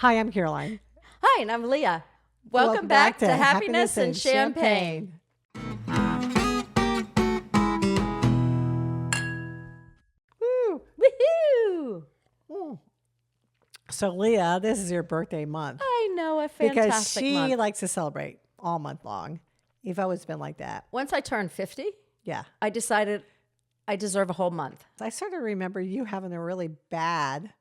Hi, I'm Caroline. Hi, and I'm Leah. Welcome back to Happiness and Champagne. Woo. Woohoo! So, Leah, this is your birthday month. I know, a Because fantastic she month. likes to celebrate all month long. You've always been like that. Once I turned 50, Yeah. I decided I deserve a whole month. I sort of remember you having a really bad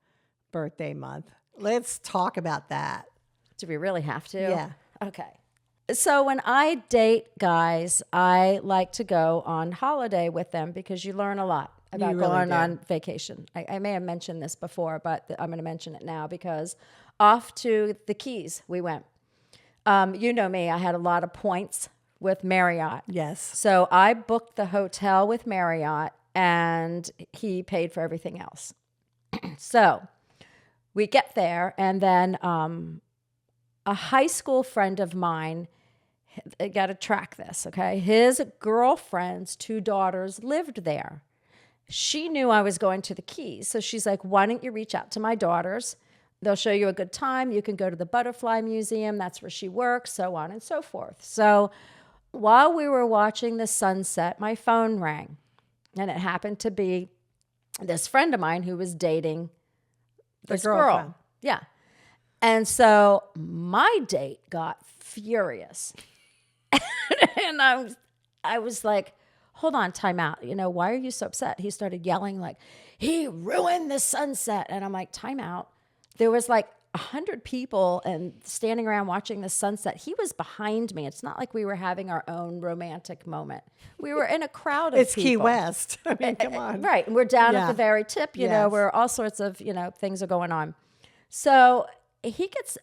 birthday month. Let's talk about that. Do we really have to? Yeah. Okay. So when I date guys, I like to go on holiday with them because you learn a lot about You really going do. on vacation. I may have mentioned this before, but I'm going to mention it now because off to the Keys we went. You know me, I had a lot of points with Marriott. Yes. So I booked the hotel with Marriott and he paid for everything else. So we get there and then a high school friend of mine, I got to track this, okay? His girlfriend's 2 daughters lived there. She knew I was going to the Keys. So she's like, why don't you reach out to my daughters? They'll show you a good time. You can go to the Butterfly Museum. That's where she works, so on and so forth. So while we were watching the sunset, my phone rang. And it happened to be this friend of mine who was dating this girlfriend. girl. Yeah. And so my date got furious. And I was like, hold on, time out. You know, why are you so upset? He started yelling like, he ruined the sunset. And I'm like, time out. There was like 100 people and standing around watching the sunset. He was behind me. It's not like we were having our own romantic moment. We were in a crowd of It's people. Key West. I mean, come on. Right. And we're down Yeah. at the very tip, you know, Yes. where all sorts of, you know, things are going on. So he gets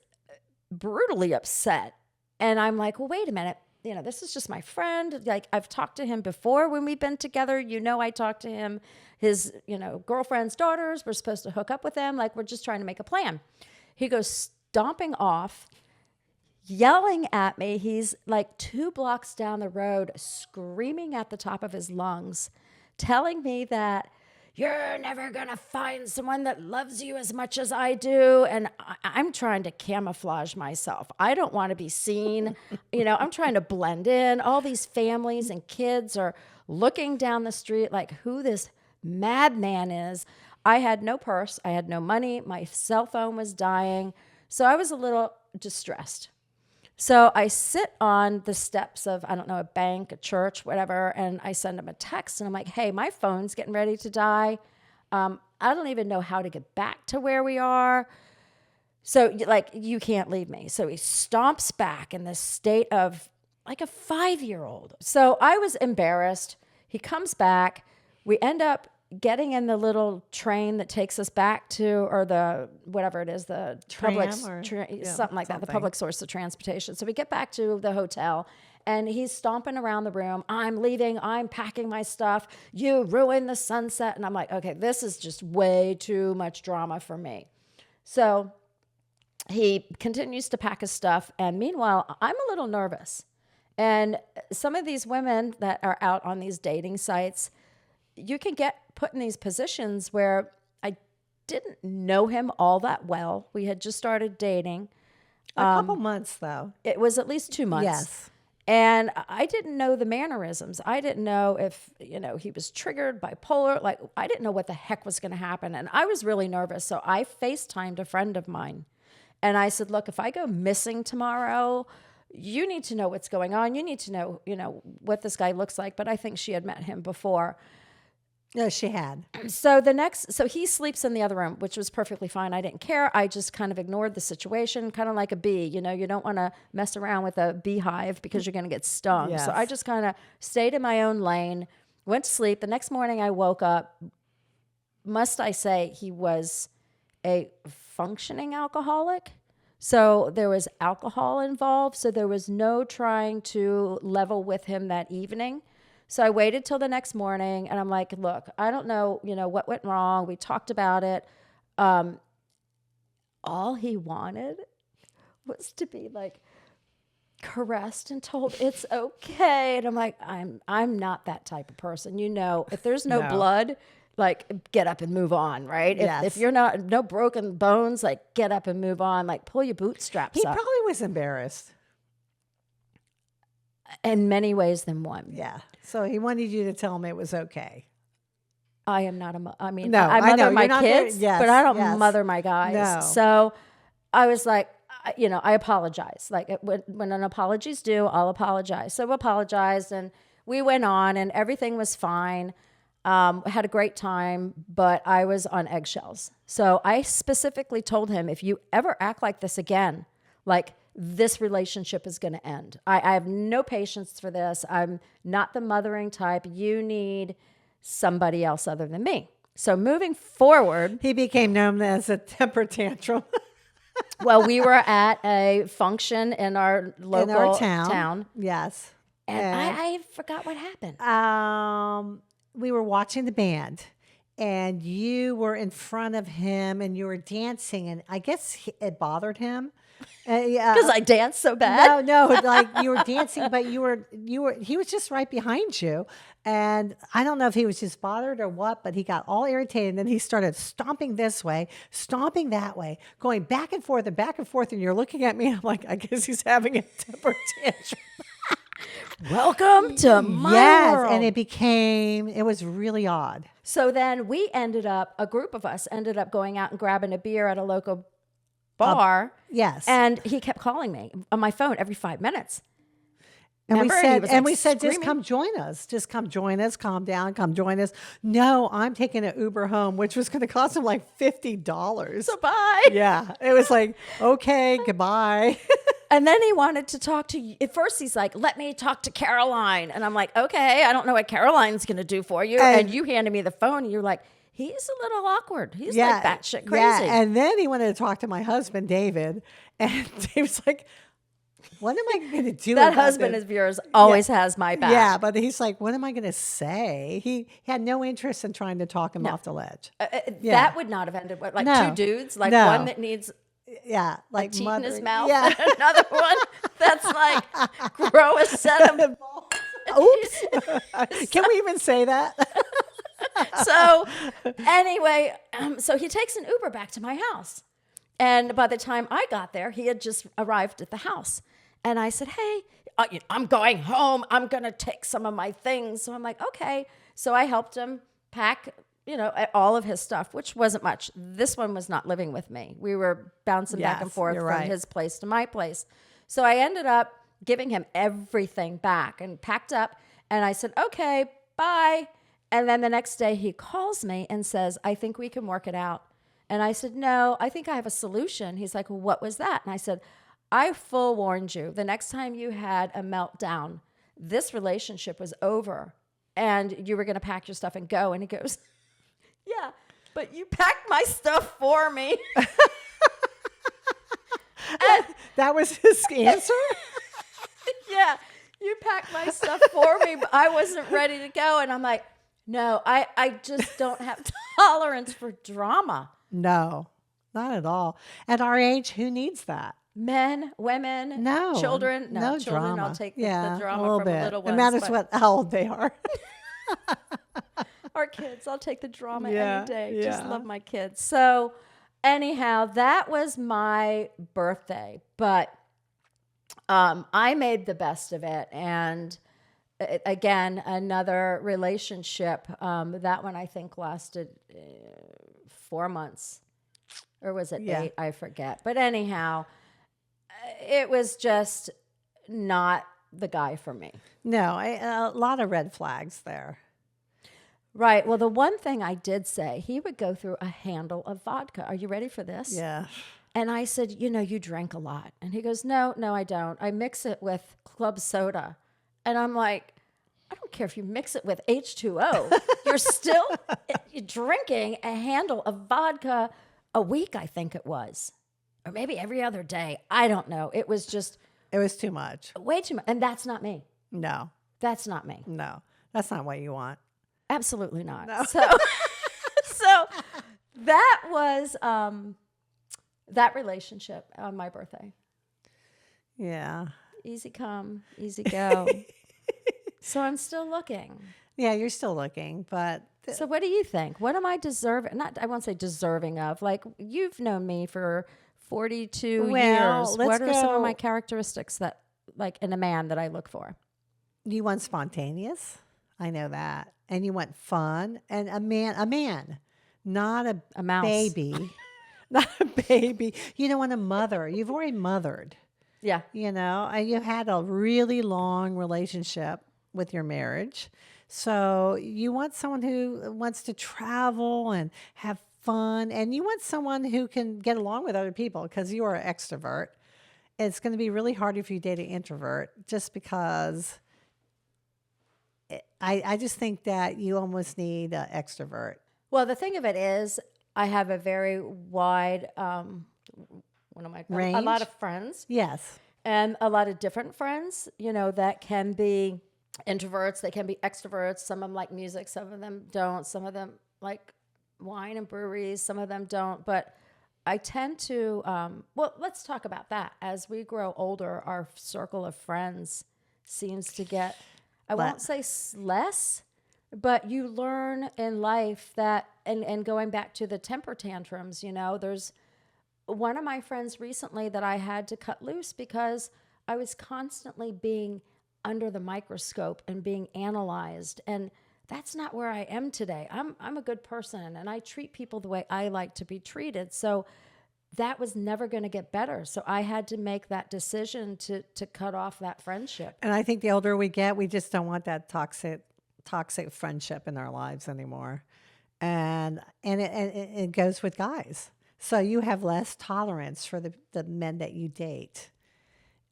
brutally upset. And I'm like, well, wait a minute. You know, this is just my friend. Like, I've talked to him before when we've been together. You know, I talked to him. His, you know, girlfriend's daughters, we're supposed to hook up with them. Like, we're just trying to make a plan. He goes stomping off, yelling at me. He's like 2 blocks down the road, screaming at the top of his lungs, telling me that you're never going to find someone that loves you as much as I do. And I'm trying to camouflage myself. I don't want to be seen. You know, I'm trying to blend in. All these families and kids are looking down the street like who this madman is. I had no purse. I had no money. My cell phone was dying. So I was a little distressed. So I sit on the steps of, I don't know, a bank, a church, whatever, and I send him a text, and I'm like, hey, my phone's getting ready to die. I don't even know how to get back to where we are. So, like, you can't leave me. So he stomps back in this state of like a 5-year-old. So I was embarrassed. He comes back. We end up getting in the little train that takes us back to, or the, whatever it is, the public, something like that, the public source of transportation. So we get back to the hotel and he's stomping around the room. I'm leaving. I'm packing my stuff. You ruined the sunset. And I'm like, okay, this is just way too much drama for me. So he continues to pack his stuff. And meanwhile, I'm a little nervous. And some of these women that are out on these dating sites, you can get put in these positions where I didn't know him all that well. We had just started dating. A couple months, though. It was at least 2 months. Yes. And I didn't know the mannerisms. I didn't know if, you know, he was triggered, bipolar. Like, I didn't know what the heck was going to happen. And I was really nervous. So I FaceTimed a friend of mine. And I said, look, if I go missing tomorrow, you need to know what's going on. You need to know, you know, what this guy looks like. But I think she had met him before. No, she had. So so he sleeps in the other room, which was perfectly fine. I didn't care. I just kind of ignored the situation, kind of like a bee. You know, you don't want to mess around with a beehive because you're going to get stung. Yes. So I just kind of stayed in my own lane, went to sleep. The next morning I woke up. Must I say he was a functioning alcoholic? So there was alcohol involved. So there was no trying to level with him that evening. So I waited till the next morning and I'm like, look, I don't know, you know, what went wrong. We talked about it. All he wanted was to be like caressed and told it's okay. And I'm like, I'm not that type of person. You know, if there's no blood, like get up and move on, right? Yes. If you're not, no broken bones, like get up and move on, like pull your bootstraps He up probably was embarrassed. in many ways than one. Yeah. So he wanted you to tell him it was okay. I am not I mean, No, I I mother know, my you're not there- kids, yes, but I don't yes. mother my guys. No. So I was like, I apologize. Like when an apology's due, I'll apologize. So I apologized, and we went on, and everything was fine. Had a great time, but I was on eggshells. So I specifically told him, if you ever act like this again, like this relationship is going to end. I have no patience for this. I'm not the mothering type. You need somebody else other than me. So moving forward, He became known as a temper tantrum. well, we were at a function in our local in our town. town, Yes. and I forgot what happened. We were watching the band, and you were in front of him, and you were dancing, and I guess it bothered him. Yeah. Because I danced so bad. No, like you were dancing, but he was just right behind you. And I don't know if he was just bothered or what, but he got all irritated. And then he started stomping this way, stomping that way, going back and forth and back and forth. And you're looking at me, and I'm like, I guess he's having a temper tantrum. Welcome to my world. And it was really odd. So then a group of us ended up going out and grabbing a beer at a local bar. Yes. And he kept calling me on my phone every 5 minutes. And Remember? And he was, we like, said, just screaming. come join us. Just come join us. Calm down. Come join us. No, I'm taking an Uber home, which was going to cost him like $50. So bye. Yeah. It was like, okay, goodbye. And then he wanted to talk to you. At first, he's like, let me talk to Caroline. And I'm like, okay, I don't know what Caroline's going to do for you. And you handed me the phone, and you're like, he's a little awkward. He's like batshit crazy. Yeah. And then he wanted to talk to my husband, David. And David's like, what am I going to do? That about husband this? of yours always has my back. Yeah, but he's like, what am I going to say? He had no interest in trying to talk him off the ledge. That would not have ended well. Like No. two dudes, like No. one that needs Yeah, like teeth in his mothering. mouth, Yeah. and another one that's like grow a set of Oops. Can we even say that? So anyway, so he takes an Uber back to my house. And by the time I got there, he had just arrived at the house. And I said, hey, I'm going home. I'm going to take some of my things. So I'm like, okay. So I helped him pack, all of his stuff, which wasn't much. This one was not living with me. We were bouncing back and Yes, forth you're from right. his place to my place. So I ended up giving him everything back and packed up. And I said, okay, bye. And then the next day he calls me and says, I think we can work it out. And I said, no, I think I have a solution. He's like, well, what was that? And I said, I full warned you. The next time you had a meltdown, this relationship was over and you were going to pack your stuff and go. And he goes, yeah, but you packed my stuff for me. That was his answer? Yeah, you packed my stuff for me, but I wasn't ready to go. And I'm like, no, I just don't have tolerance for drama. No, not at all. At our age, who needs that? Men, women, No. children. No, children, drama. I'll take the Yeah, drama a little from bit. the little ones. It matters but how old they are. our kids, I'll take the drama Yeah, any day. Just yeah. love my kids. So anyhow, that was my birthday. But I made the best of it. And again, another relationship. That one I think lasted 4 months. Or was it 8? I forget. But anyhow, it was just not the guy for me. No, a lot of red flags there. Right. Well, the one thing I did say, he would go through a handle of vodka. Are you ready for this? Yeah. And I said, you drink a lot. And he goes, no, I don't. I mix it with club soda. And I'm like, I don't care if you mix it with H2O. You're still drinking a handle of vodka a week, I think it was. Or maybe every other day. I don't know. It was just It was too much. way too much. And that's not me. No, That's not me. no, that's not what you want. Absolutely not. No. So that was that relationship on my birthday. Yeah. Easy come, easy go. So I'm still looking. Yeah, you're still looking, but So what do you think? What am I deserving? Not, I won't say deserving of. Like, you've known me for 42 Well, years. let's What are some of my go. characteristics that, like, in a man that I look for? You want spontaneous. I know that. And you want fun and a man, not a A mouse. baby, not a baby. You don't want a mother. You've already mothered, Yeah. and you had a really long relationship with your marriage. So you want someone who wants to travel and have fun, and you want someone who can get along with other people because you are an extrovert. It's going to be really hard if you date an introvert just because I just think that you almost need an extrovert. Well, the thing of it is, I have a very wide, what am I? A lot Range? of friends Yes. and a lot of different friends. That can be introverts, they can be extroverts. Some of them like music, some of them don't. Some of them like wine and breweries, some of them don't. But I tend to, well, let's talk about that. As we grow older, our circle of friends seems to get, I But won't say less, but you learn in life that, and going back to the temper tantrums, there's one of my friends recently that I had to cut loose because I was constantly being under the microscope and being analyzed. And that's not where I am today. I'm a good person and I treat people the way I like to be treated. So that was never going to get better. So I had to make that decision to cut off that friendship. and I think the older we get, we just don't want that toxic friendship in our lives anymore. And it goes with guys. So you have less tolerance for the men that you date.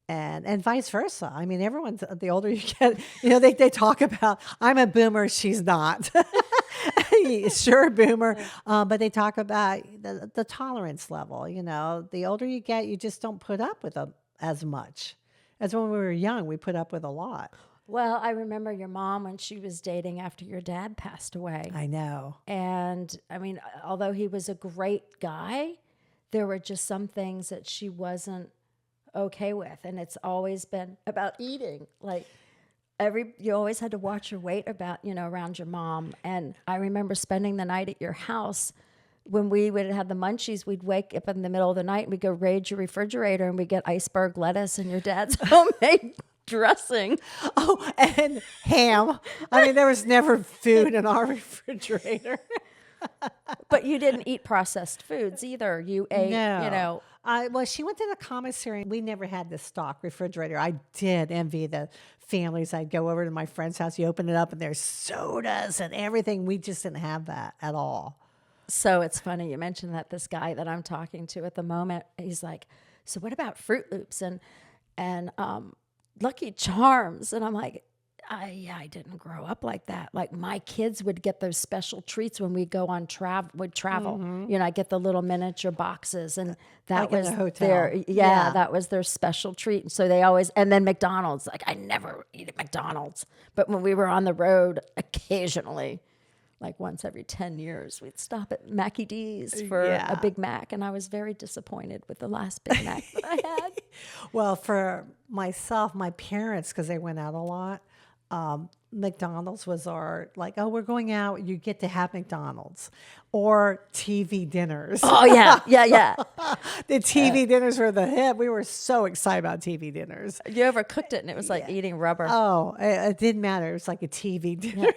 And vice versa. I mean, everyone's the older you get, they talk about I'm a boomer, she's not. Sure, boomer, but they talk about the tolerance level. The older you get, you just don't put up with them as much as when we were young. We put up with a lot. Well, I remember your mom when she was dating after your dad passed away. I know. And I mean, although he was a great guy, there were just some things that she wasn't okay with. And it's always been about eating. Like you always had to watch your weight around your mom. And I remember spending the night at your house when we would have the munchies. We'd wake up in the middle of the night and we'd go raid your refrigerator and we'd get iceberg lettuce and your dad's homemade dressing. Oh, and ham. I mean, there was never food in our refrigerator. But you didn't eat processed foods either. You ate, No. Well, she went to the commissary. We never had the stock refrigerator. I did envy the families. I'd go over to my friend's house. You open it up, and there's sodas and everything. We just didn't have that at all. So it's funny you mentioned that. This guy that I'm talking to at the moment, he's like, "So what about Fruit Loops and Lucky Charms?" And I'm like, I didn't grow up like that. Like my kids would get those special treats when we go on travel. I get the little miniature boxes, and that Like in was a hotel. yeah, that was their special treat. So they always, and then McDonald's. Like I never eat at McDonald's, but when we were on the road, occasionally, like once every 10 years, we'd stop at Mackie D's for a Big Mac, and I was very disappointed with the last Big Mac that I had. Well, for myself, my parents, because they went out a lot, McDonald's was our, like, oh, we're going out, you get to have McDonald's, or TV dinners. Oh yeah. The TV dinners were the hit. We were so excited about TV dinners. You overcooked it, and it was like eating rubber. Oh, it didn't matter. It was like a TV dinner.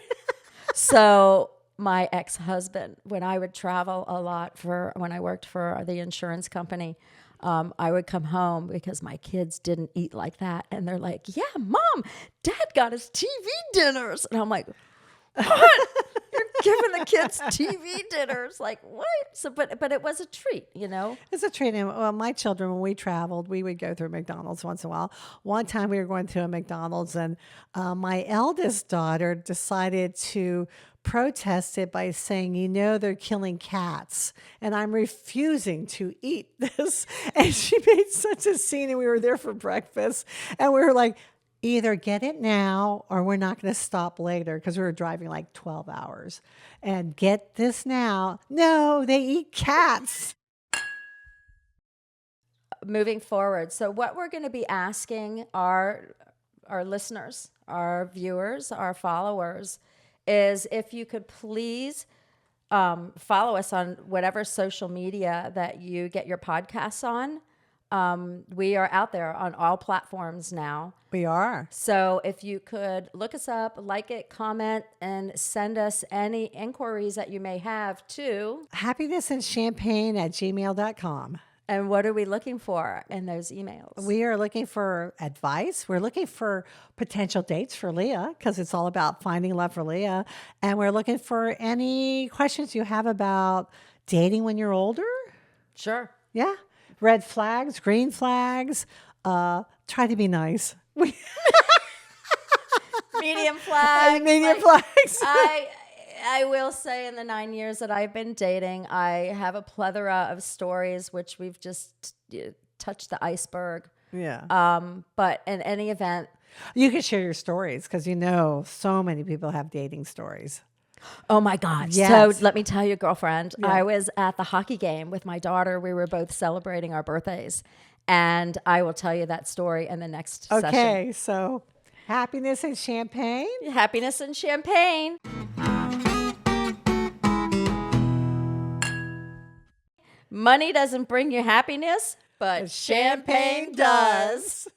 So my ex-husband, when I would travel a lot when I worked for the insurance company, I would come home because my kids didn't eat like that. And they're like, "Yeah, Mom, Dad got us TV dinners." And I'm like, "What? You're giving the kids TV dinners? Like what?" So, but it was a treat, It's a treat. And, well, my children, when we traveled, we would go through McDonald's once in a while. One time we were going to a McDonald's, and my eldest daughter decided to protest it by saying, they're killing cats, and I'm refusing to eat this. And she made such a scene, and we were there for breakfast, and we were like, either get it now or we're not going to stop later, because we were driving like 12 hours. And get this now. No, they eat cats. Moving forward, so what we're going to be asking our listeners, our viewers, our followers, is if you could please follow us on whatever social media that you get your podcasts on. We are out there on all platforms now. We are. So if you could look us up, like it, comment, and send us any inquiries that you may have to. HappinessandChampagne@gmail.com. And what are we looking for in those emails? We are looking for advice. We're looking for potential dates for Leah because it's all about finding love for Leah. And we're looking for any questions you have about dating when you're older. Sure. Yeah. Red flags, green flags. Try to be nice. Medium flag. Medium flags. I will say in the 9 years that I've been dating, I have a plethora of stories, which we've just touched the iceberg. Yeah. But in any event. You can share your stories because so many people have dating stories. Oh my God. Yes. So let me tell you, girlfriend, Yeah. I was at the hockey game with my daughter. We were both celebrating our birthdays. And I will tell you that story in the next session. Okay. So happiness and champagne. Happiness and champagne. Money doesn't bring you happiness, but champagne does.